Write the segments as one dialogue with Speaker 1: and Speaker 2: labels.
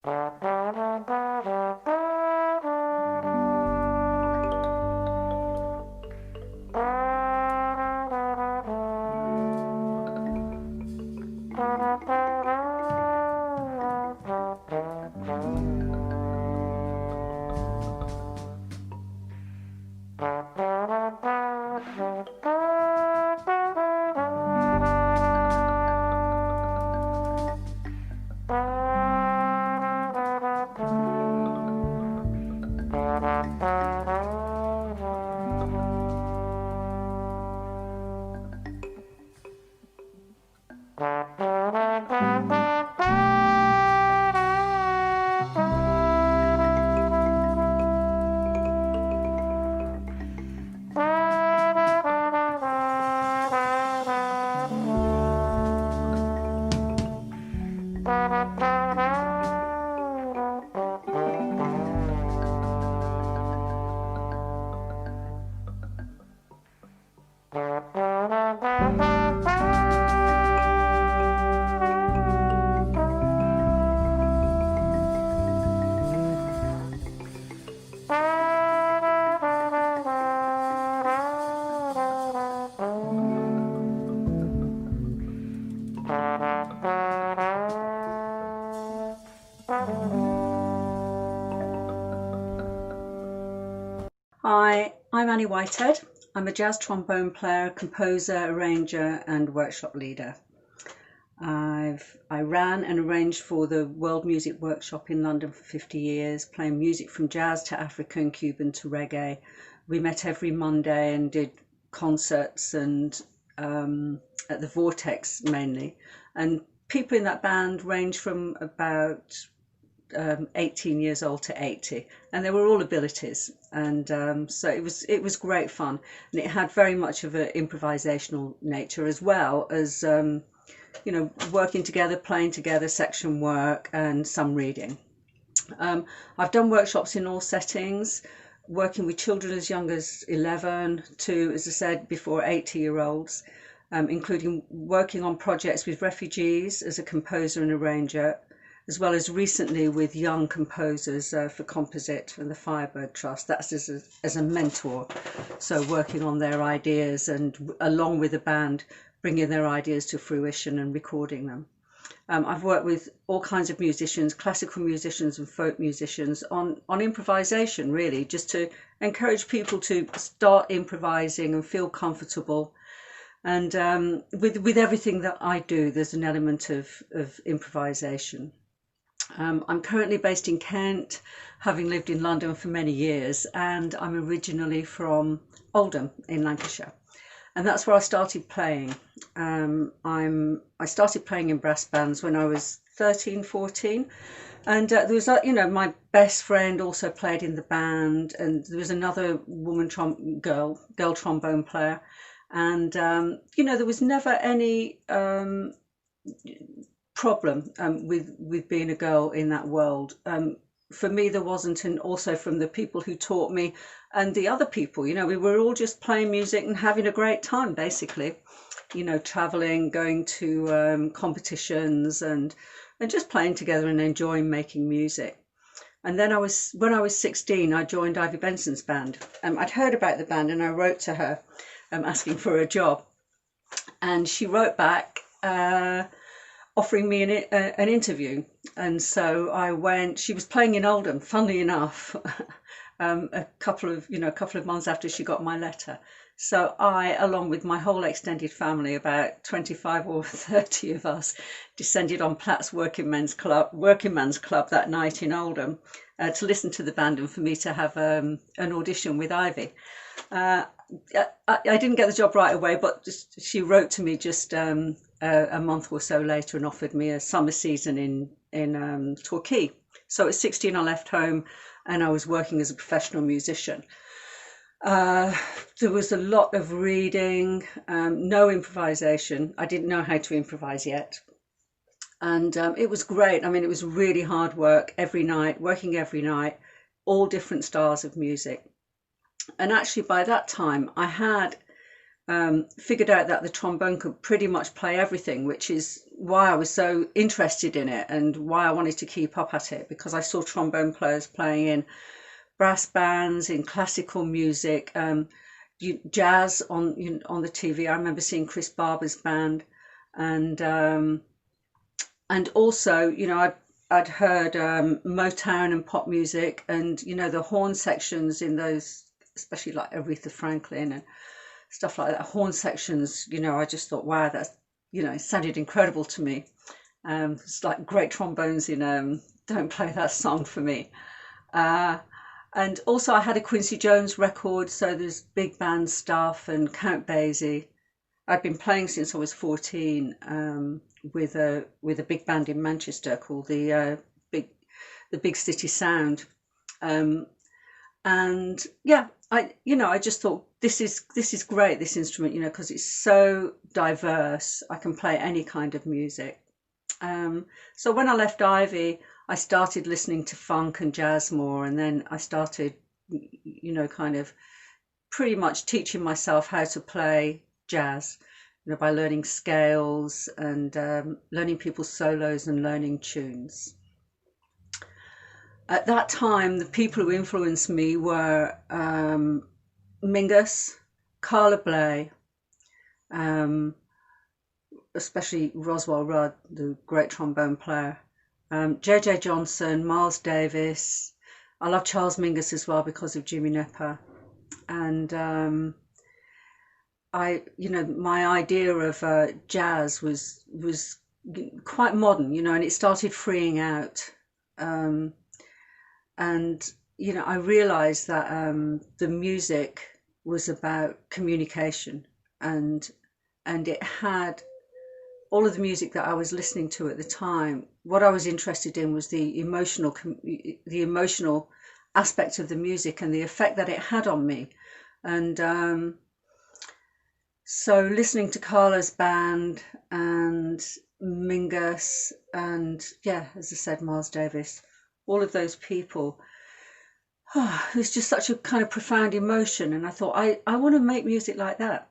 Speaker 1: Hi, I'm Annie Whitehead. I'm a jazz trombone player, composer, arranger, and workshop leader. I ran and arranged for the World Music Workshop in London for 50 years, playing music from jazz to African, Cuban to reggae. We met every Monday and did concerts and at the Vortex mainly. And people in that band range from about 18 years old to 80, and they were all abilities, and so it was great fun, and it had very much of an improvisational nature as well as working together, playing together, section work, and some reading. I've done workshops in all settings, working with children as young as 11 to, as I said before, 80-year-olds, including working on projects with refugees as a composer and arranger, as well as recently with young composers for Composite and the Firebird Trust. That's as a mentor, so working on their ideas and along with the band, bringing their ideas to fruition and recording them. I've worked with all kinds of musicians, classical musicians and folk musicians on improvisation, really, just to encourage people to start improvising and feel comfortable. And with everything that I do, there's an element of improvisation. I'm currently based in Kent, having lived in London for many years, and I'm originally from Oldham in Lancashire, and that's where I started playing. I started playing in brass bands when I was 13, 14, and there was my best friend also played in the band, and there was another woman girl trombone player, and there was never any problem with being a girl in that world. For me, there wasn't, and also from the people who taught me and the other people, we were all just playing music and having a great time, basically, traveling, going to competitions and just playing together and enjoying making music. And then when I was 16, I joined Ivy Benson's band. I'd heard about the band and I wrote to her asking for a job, and she wrote back offering me an interview. And so I went. She was playing in Oldham, funnily enough, a couple of months after she got my letter. So I, along with my whole extended family, about 25 or 30 of us, descended on Platt's Working Men's Club that night in Oldham to listen to the band and for me to have an audition with Ivy. I didn't get the job right away, but she wrote to me just a month or so later and offered me a summer season in Torquay. So at 16, I left home and I was working as a professional musician. There was a lot of reading, no improvisation. I didn't know how to improvise yet. And it was great. I mean, it was really hard work working every night, all different styles of music. And actually, by that time, I had figured out that the trombone could pretty much play everything, which is why I was so interested in it and why I wanted to keep up at it, because I saw trombone players playing in brass bands, in classical music, jazz on on the TV. I remember seeing Chris Barber's band, and also, I'd heard Motown and pop music, and the horn sections in those, especially like Aretha Franklin and stuff like that. Horn sections, I just thought, wow, that's it sounded incredible to me. It's like great trombones in Don't Play That Song for me. Uh, and also, I had a Quincy Jones record, so there's big band stuff and Count Basie. I've been playing since I was 14, with a big band in Manchester called the Big City Sound. Um, and yeah, I just thought, this is great, this instrument, because it's so diverse. I can play any kind of music. So when I left Ivy, I started listening to funk and jazz more, and then I started, kind of pretty much teaching myself how to play jazz, by learning scales and learning people's solos and learning tunes. At that time, the people who influenced me were Mingus, Carla Bley, um, especially Roswell Rudd, the great trombone player, J.J. Johnson, Miles Davis. I love Charles Mingus as well because of Jimmy Nepper. And my idea of jazz was quite modern, and it started freeing out. Um, and I realized that the music was about communication, and it had all of the music that I was listening to at the time. What I was interested in was the emotional aspect of the music and the effect that it had on me. And so listening to Carla's band and Mingus and, yeah, as I said, Miles Davis, all of those people, it was just such a kind of profound emotion. And I thought, I want to make music like that.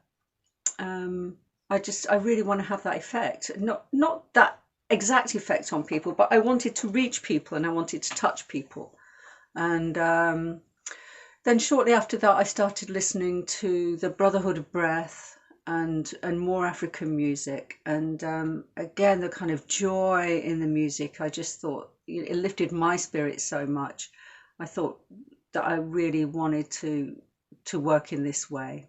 Speaker 1: I really want to have that effect, not that exact effect on people, but I wanted to reach people and I wanted to touch people. And then shortly after that, I started listening to the Brotherhood of Breath and more African music. And again, the kind of joy in the music, I just thought it lifted my spirit so much. I thought that I really wanted to work in this way.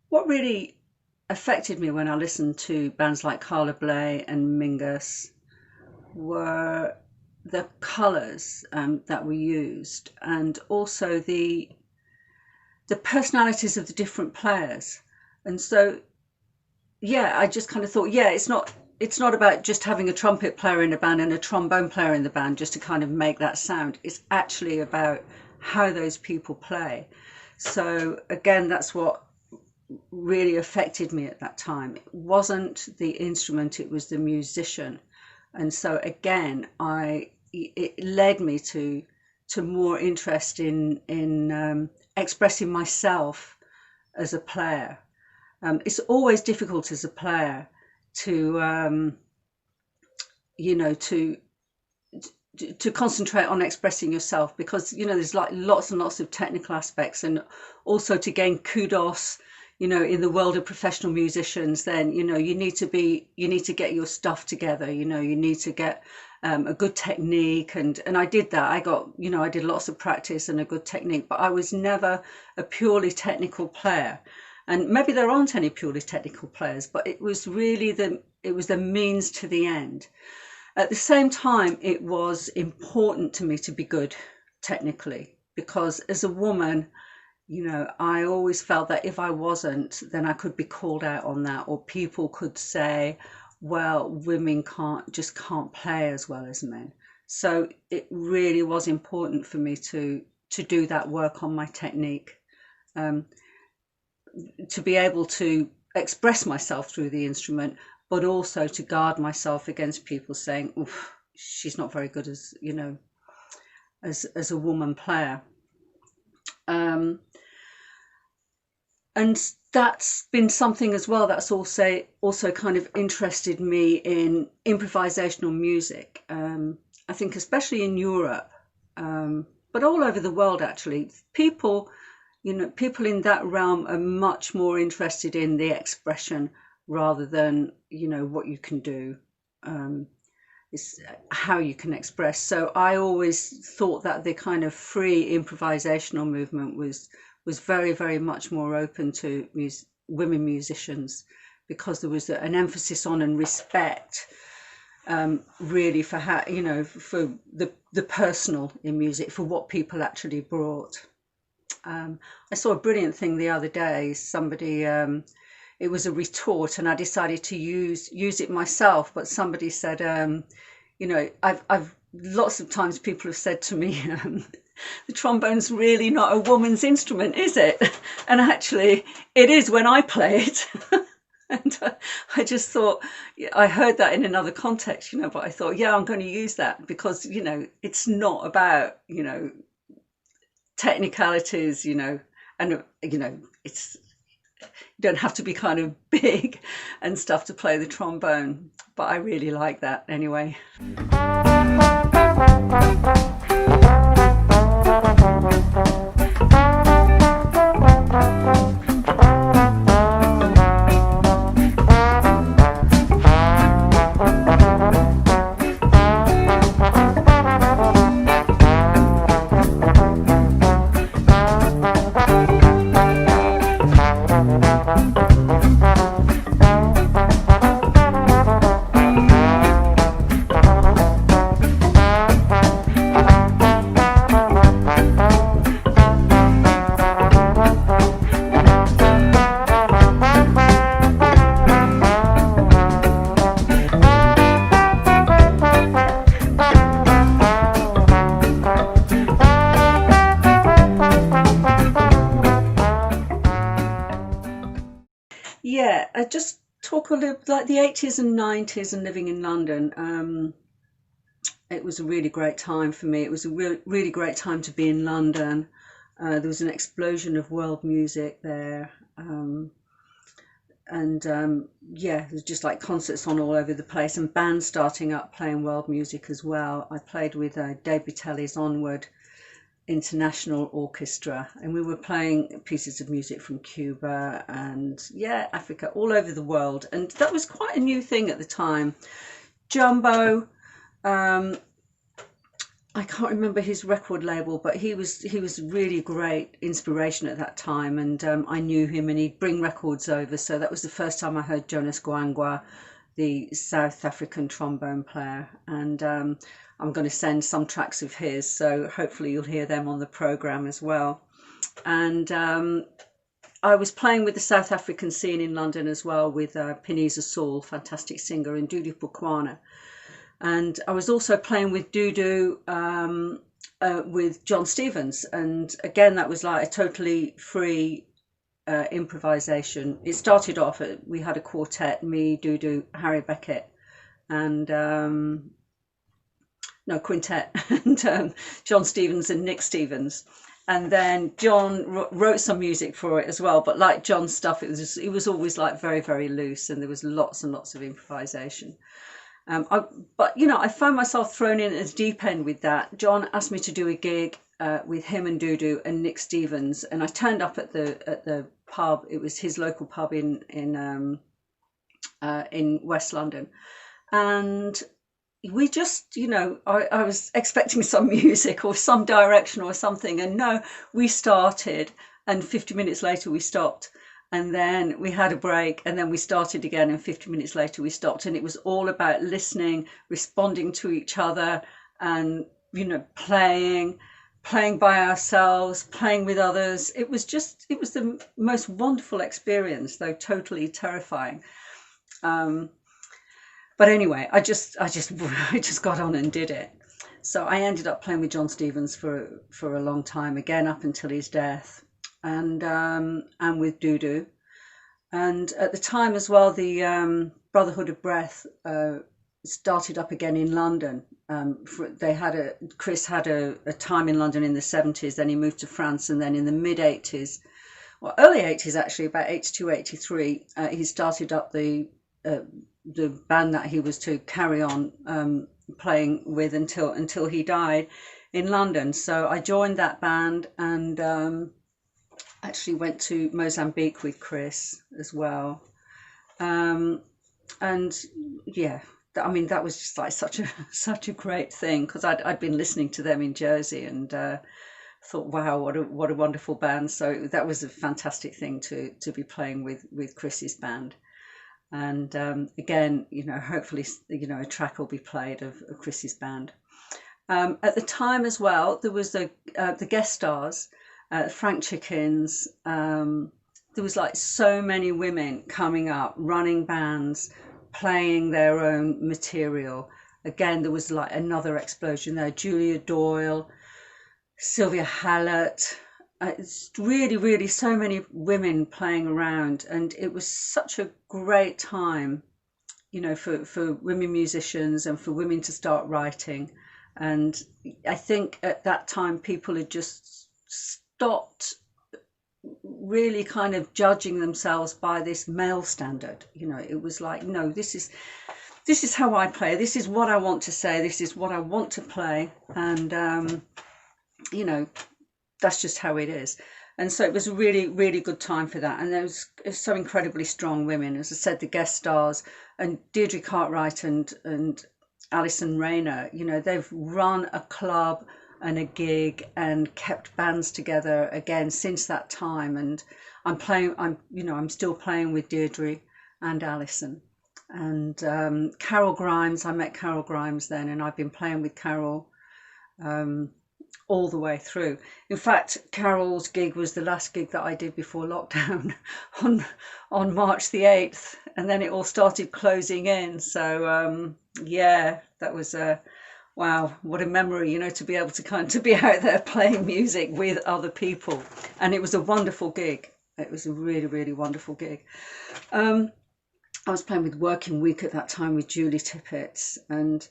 Speaker 1: What really affected me when I listened to bands like Carla Bley and Mingus were the colours that were used, and also the personalities of the different players. And so, yeah, I just kind of thought, yeah, it's not about just having a trumpet player in a band and a trombone player in the band just to kind of make that sound. It's actually about how those people play. So again, that's what really affected me at that time. It wasn't the instrument, it was the musician. And so again, it led me to more interest in expressing myself as a player. It's always difficult as a player to you know, to concentrate on expressing yourself, because there's like lots and lots of technical aspects, and also to gain kudos in the world of professional musicians. Then you need to get your stuff together. You need to get a good technique, and I did that. I did lots of practice and a good technique, but I was never a purely technical player. And maybe there aren't any purely technical players, but it was really the means to the end. At the same time, it was important to me to be good technically, because as a woman, I always felt that if I wasn't, then I could be called out on that, or people could say, well, women can't play as well as men. So it really was important for me to do that work on my technique, to be able to express myself through the instrument, but also to guard myself against people saying, "Oof, she's not very good as a woman player." And that's been something as well that's also kind of interested me in improvisational music. I think especially in Europe, but all over the world actually, people in that realm are much more interested in the expression rather than what you can do. It's how you can express. So I always thought that the kind of free improvisational movement was very, very much more open to women musicians, because there was an emphasis on and respect, really, for how for the personal in music, for what people actually brought. I saw a brilliant thing the other day. Somebody, it was a retort, and I decided to use it myself. But somebody said, I've lots of times people have said to me, the trombone's really not a woman's instrument, is it? And actually, it is when I play it. And I just thought, I heard that in another context, but I thought, yeah, I'm going to use that, because it's not about technicalities, and it's, you don't have to be kind of big and stuff to play the trombone, but I really like that anyway. Yeah, I just talk a little like the 80s and 90s and living in London. It was a really great time for me. It was a really great time to be in London. There was an explosion of world music there. Yeah, there's just like concerts on all over the place, and bands starting up playing world music as well. I played with Dave Bitelli's Onward International Orchestra, and we were playing pieces of music from Cuba and Africa, all over the world, and that was quite a new thing at the time. Jumbo, I can't remember his record label, but he was really great inspiration at that time, and I knew him, and he'd bring records over. So that was the first time I heard Jonas Gwangwa, the South African trombone player, and I'm going to send some tracks of his, so hopefully you'll hear them on the program as well. And I was playing with the South African scene in London as well, with Pinisa Saul, fantastic singer, and Dudu Pukwana. And I was also playing with Dudu, with John Stevens, and again that was like a totally free improvisation. It started off, we had a quartet, me, Dudu, Harry Beckett, and quintet, and John Stevens and Nick Stevens, And then John wrote some music for it as well. But like John's stuff, it was always like very, very loose, and there was lots and lots of improvisation. But I found myself thrown in at the deep end with that. John asked me to do a gig with him and Dudu and Nick Stevens, and I turned up at the pub. It was his local pub in West London, and we just, I was expecting some music or some direction or something, and no, we started, and 50 minutes later we stopped. And then we had a break, and then we started again, and 50 minutes later we stopped. And it was all about listening, responding to each other, and playing by ourselves, playing with others. It was the most wonderful experience, though totally terrifying. But anyway, I just got on and did it. So I ended up playing with John Stevens for a long time, again up until his death. And with Dudu, and at the time as well, the Brotherhood of Breath started up again in London. Chris had a time in London in the 70s, then he moved to France, and then in the mid 80s, well, early 80s actually, about 82, 83, he started up the band that he was to carry on playing with until he died in London. So I joined that band, and actually went to Mozambique with Chris as well, and yeah, that was just like such a great thing, because I'd been listening to them in Jersey, and thought, wow, what a wonderful band. So that was a fantastic thing to be playing with Chris's band. And again, hopefully a track will be played of Chris's band. At the time as well, there was the guest stars, Frank Chickens. There was like so many women coming up, running bands, playing their own material. Again, there was like another explosion there. Julia Doyle, Sylvia Hallett. It's really, really so many women playing around, and it was such a great time, for women musicians and for women to start writing. And I think at that time people had just stopped really kind of judging themselves by this male standard. It was like, no, this is how I play, this is what I want to say, this is what I want to play, and that's just how it is. And so it was a really, really good time for that. And there was so incredibly strong women, as I said, the guest stars, and Deirdre Cartwright and Alison Rayner, they've run a club and a gig and kept bands together again since that time. And I'm still playing with Deirdre and Alison. And Carol Grimes, I met Carol Grimes then, and I've been playing with Carol all the way through. In fact, Carol's gig was the last gig that I did before lockdown on March the 8th, and then it all started closing in. So yeah, that was wow, what a memory, to be able to be out there playing music with other people. And it was a wonderful gig. It was a really, really wonderful gig. I was playing with Working Week at that time with Julie Tippett, and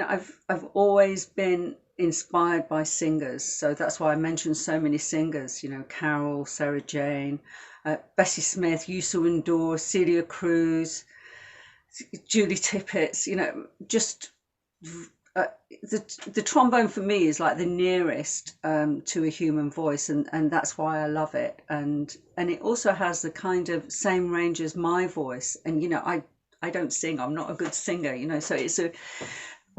Speaker 1: I've always been inspired by singers, so that's why I mentioned so many singers, Carol, Sarah Jane, Bessie Smith, Yusu Endor, Celia Cruz, Julie Tippett. Just the trombone for me is like the nearest to a human voice, and that's why I love it, and it also has the kind of same range as my voice. And I don't sing, I'm not a good singer, so it's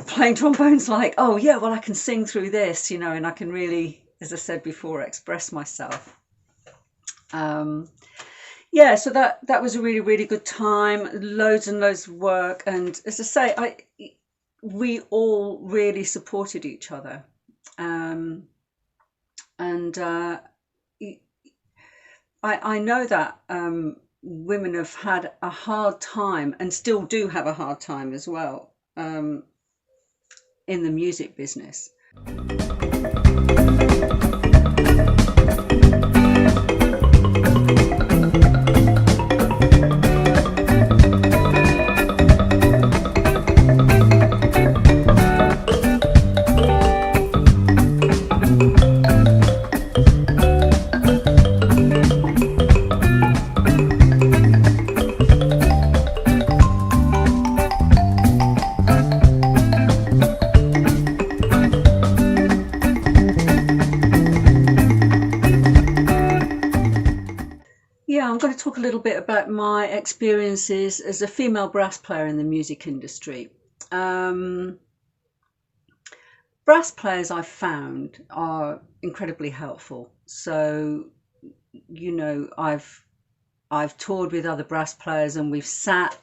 Speaker 1: playing trombone's like, oh yeah, well I can sing through this, and I can really, as I said before, express myself. Yeah, so that was a really, really good time, loads and loads of work, and as I say, we all really supported each other, and I know that women have had a hard time, and still do have a hard time as well, in the music business. going to talk a little bit about my experiences as a female brass player in the music industry. Um, Brass players I've found are incredibly helpful. So, I've toured with other brass players and we've sat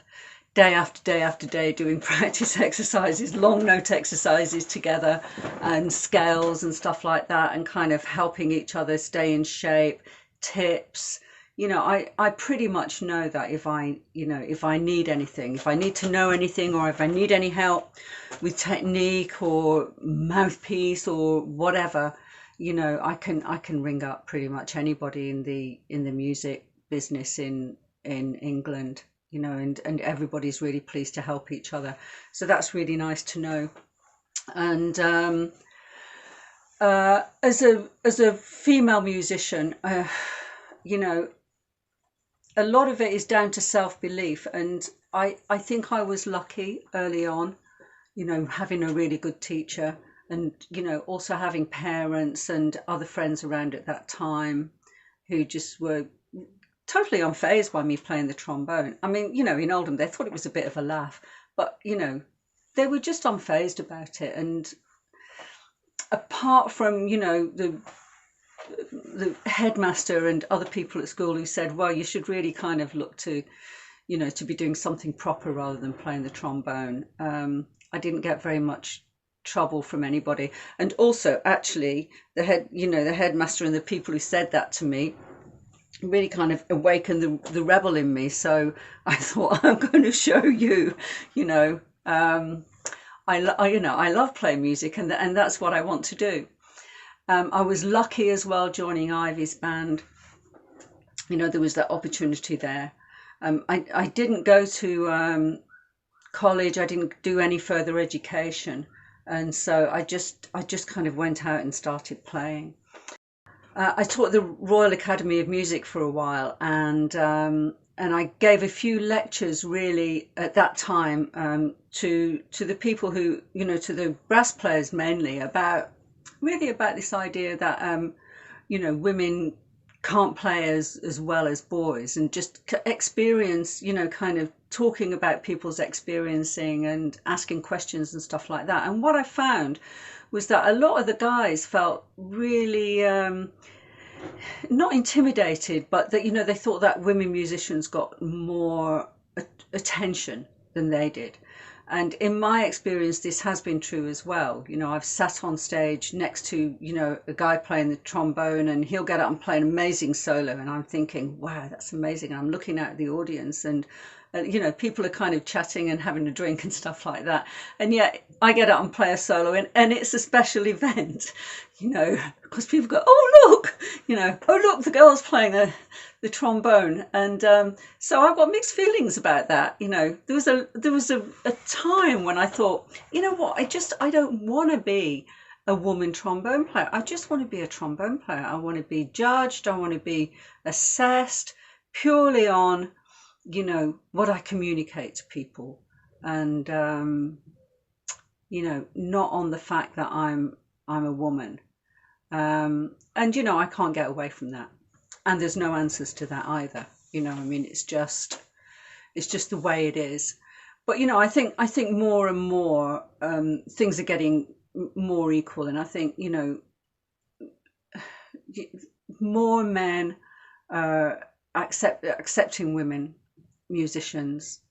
Speaker 1: day after day after day doing practice exercises, long note exercises together and scales and stuff like that, and kind of helping each other stay in shape, tips. I pretty much know that if I need anything, if I need to know anything, or if I need any help with technique or mouthpiece or whatever, I can ring up pretty much anybody in the music business in England, and everybody's really pleased to help each other. So that's really nice to know. And as a female musician, you know, a lot of it is down to self-belief, and I think I was lucky early on, having a really good teacher, and also having parents and other friends around at that time who just were totally unfazed by me playing the trombone. I mean, in Oldham they thought it was a bit of a laugh, but they were just unfazed about it. And apart from the headmaster and other people at school who said, well, you should really kind of look to to be doing something proper rather than playing the trombone, I didn't get very much trouble from anybody. And also, actually, the headmaster and the people who said that to me really kind of awakened the rebel in me. So I thought, I'm going to show you, you know, I love playing music, and that's what I want to do. I was lucky as well joining Ivy's band. There was that opportunity there. I didn't go to college. I didn't do any further education, and so I just kind of went out and started playing. I taught at the Royal Academy of Music for a while, and I gave a few lectures really at that time, to the people who, to the brass players mainly, about this idea that women can't play as well as boys, and just experience, kind of talking about people's experiencing and asking questions and stuff like that. And what I found was that a lot of the guys felt really not intimidated, but that they thought that women musicians got more attention than they did. And in my experience, this has been true as well. I've sat on stage next to, a guy playing the trombone, and he'll get up and play an amazing solo. And I'm thinking, wow, that's amazing. And I'm looking out at the audience, and people are kind of chatting and having a drink and stuff like that. And yet I get up and play a solo, and it's a special event, because people go, oh, look, oh, look, the girl's playing the trombone. And so I've got mixed feelings about that. There was a time when I thought, you know what, I don't want to be a woman trombone player. I just want to be a trombone player. I want to be judged. I want to be assessed purely on what I communicate to people, and not on the fact that I'm a woman. And I can't get away from that, and there's no answers to that either. I mean, it's just the way it is. But I think more and more things are getting more equal, and I think more men are accepting women musicians,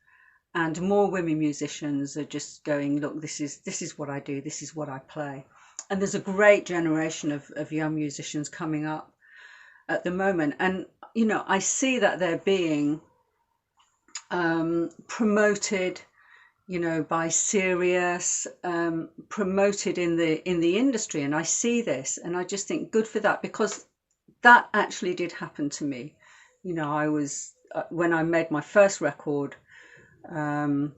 Speaker 1: and more women musicians are just going, look, this is what I do, this is what I play. And there's a great generation of young musicians coming up at the moment, and I see that they're being promoted, by Sirius, promoted in the industry, and I see this, and I just think good for that, because that actually did happen to me. I was when I made my first record, I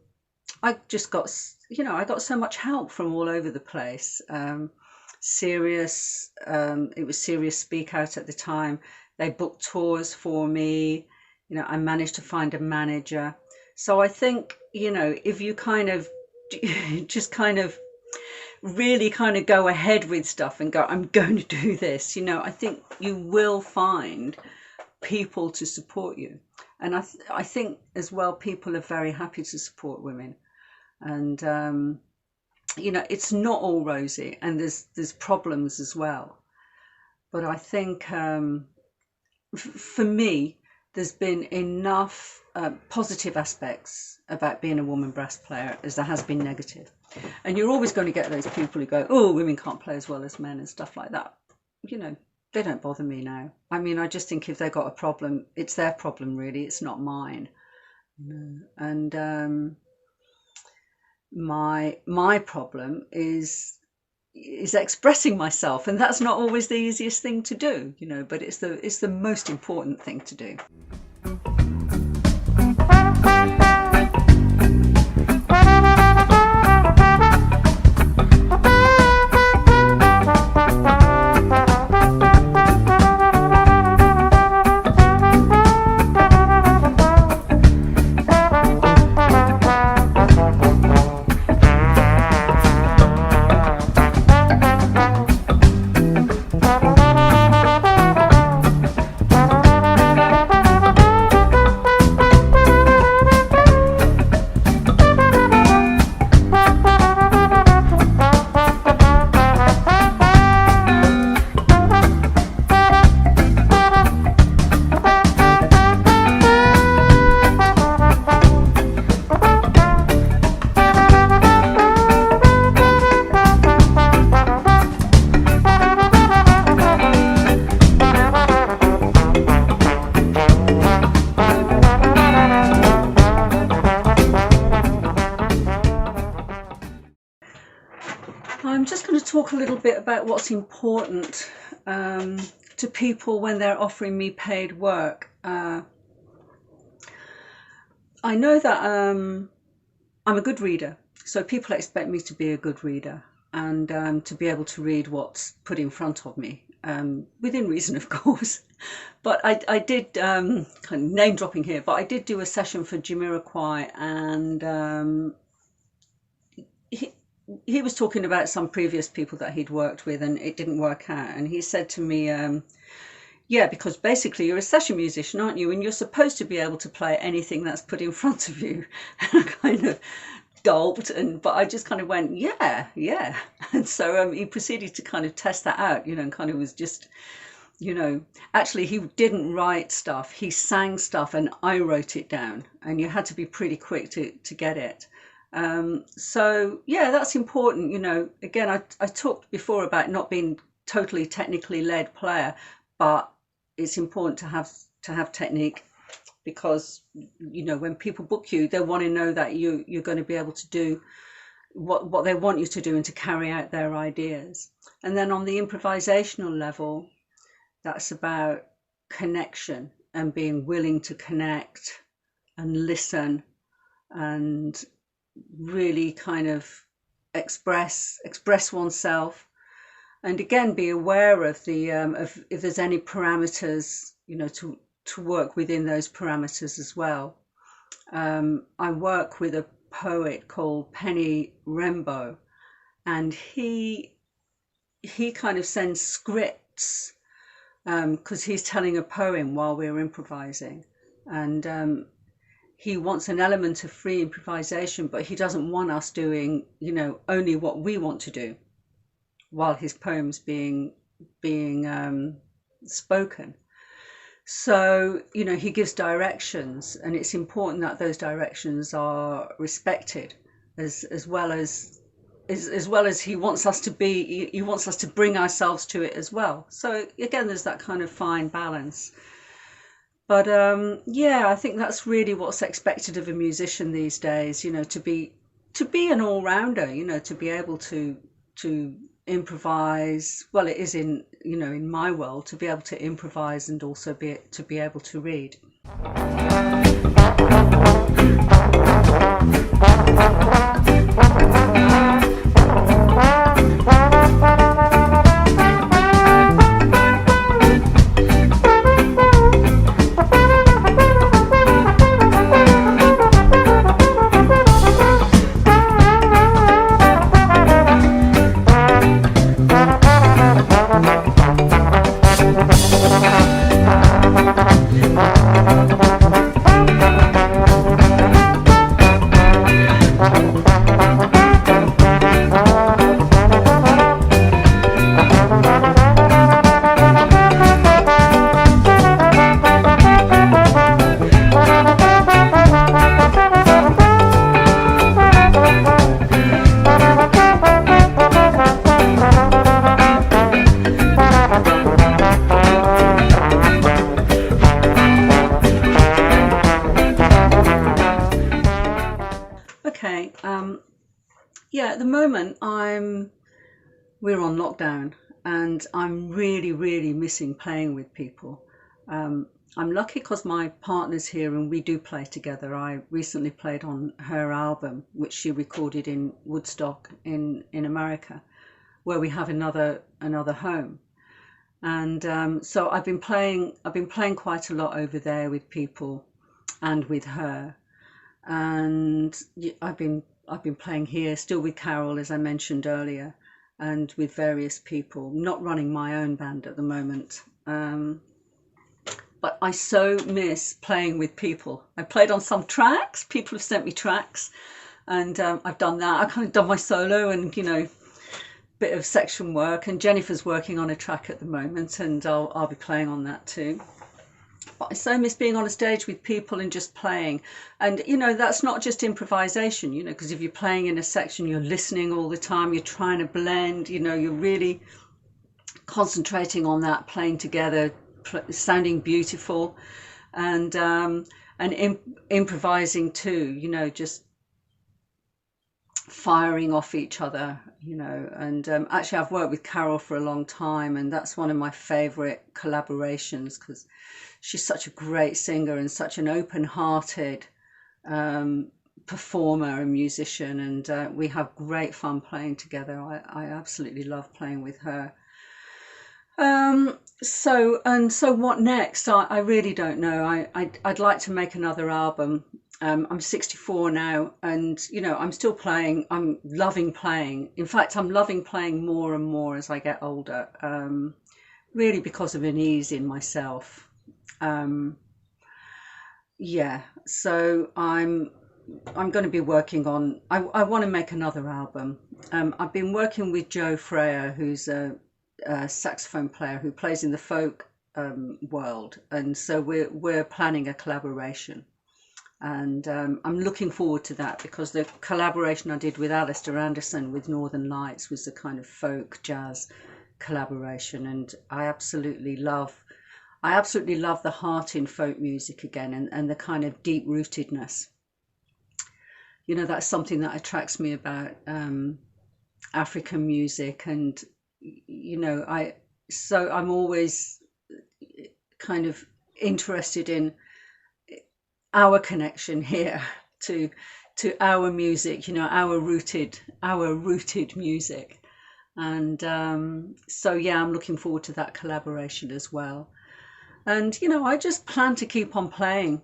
Speaker 1: just got, I got so much help from all over the place. Sirius, it was Sirius Speak Out at the time. They booked tours for me. I managed to find a manager. So I think, if you kind of just kind of really kind of go ahead with stuff and go, I'm going to do this, I think you will find people to support you. And I think as well, people are very happy to support women. And, it's not all rosy, and there's problems as well. But I think for me, there's been enough positive aspects about being a woman brass player as there has been negative. And you're always going to get those people who go, oh, women can't play as well as men and stuff like that. They don't bother me now. I mean, I just think if they've got a problem, it's their problem, really. It's not mine. And my problem is expressing myself, and that's not always the easiest thing to do, but it's the most important thing to do. I'm just going to talk a little bit about what's important to people when they're offering me paid work. I know that I'm a good reader, so people expect me to be a good reader and to be able to read what's put in front of me, within reason, of course. But I did, kind of name dropping here, but I did do a session for Jamiroquai, and he was talking about some previous people that he'd worked with, and it didn't work out. And he said to me, yeah, because basically you're a session musician, aren't you? And you're supposed to be able to play anything that's put in front of you. And I kind of gulped, but I just kind of went, yeah. And so he proceeded to kind of test that out, and kind of was just, actually he didn't write stuff. He sang stuff and I wrote it down, and you had to be pretty quick to get it. So yeah, that's important. Again, I talked before about not being totally technically led player, but it's important to have technique, because when people book you, they want to know that you're going to be able to do what they want you to do and to carry out their ideas. And then on the improvisational level, that's about connection and being willing to connect and listen and really kind of express oneself, and again be aware of the of if there's any parameters, to work within those parameters as well. I work with a poet called Penny Rembo, and he kind of sends scripts because he's telling a poem while we're improvising, and he wants an element of free improvisation, but he doesn't want us doing, only what we want to do while his poem's being spoken. So, he gives directions, and it's important that those directions are respected, as well as he wants us to be. He wants us to bring ourselves to it as well. So again, there's that kind of fine balance. But I think that's really what's expected of a musician these days, to be an all-rounder, to be able to improvise. Well, it is in my world, to be able to improvise and also to be able to read. moment we're on lockdown, and I'm really, really missing playing with people. I'm lucky because my partner's here and we do play together. I recently played on her album, which she recorded in Woodstock in America, where we have another home. And so I've been playing quite a lot over there with people and with her. And I've been playing here still with Carol, as I mentioned earlier, and with various people. Not running my own band at the moment. But I so miss playing with people. I played on some tracks. People have sent me tracks, and I've done that. I've kind of done my solo and, bit of section work. And Jennifer's working on a track at the moment, and I'll be playing on that too. But I so miss being on a stage with people and just playing. And, that's not just improvisation, because if you're playing in a section, you're listening all the time, you're trying to blend, you're really concentrating on that, playing together, sounding beautiful, and improvising too, just firing off each other, and actually I've worked with Carol for a long time, and that's one of my favorite collaborations because she's such a great singer and such an open-hearted performer and musician, and we have great fun playing together. I absolutely love playing with her. So what next? I really don't know. I'd like to make another album. I'm 64 now, and I'm still playing. I'm loving playing. In fact, I'm loving playing more and more as I get older. Really because of an ease in myself. Yeah. So I'm going to be working on. I want to make another album. I've been working with Joe Freya, who's a saxophone player who plays in the folk world, and so we're planning a collaboration, and I'm looking forward to that because the collaboration I did with Alistair Anderson with Northern Lights was a kind of folk jazz collaboration, and I absolutely love the heart in folk music again, and the kind of deep rootedness. That's something that attracts me about African music, and I'm always kind of interested in our connection here to our music, our rooted music, and so yeah, I'm looking forward to that collaboration as well. And I just plan to keep on playing.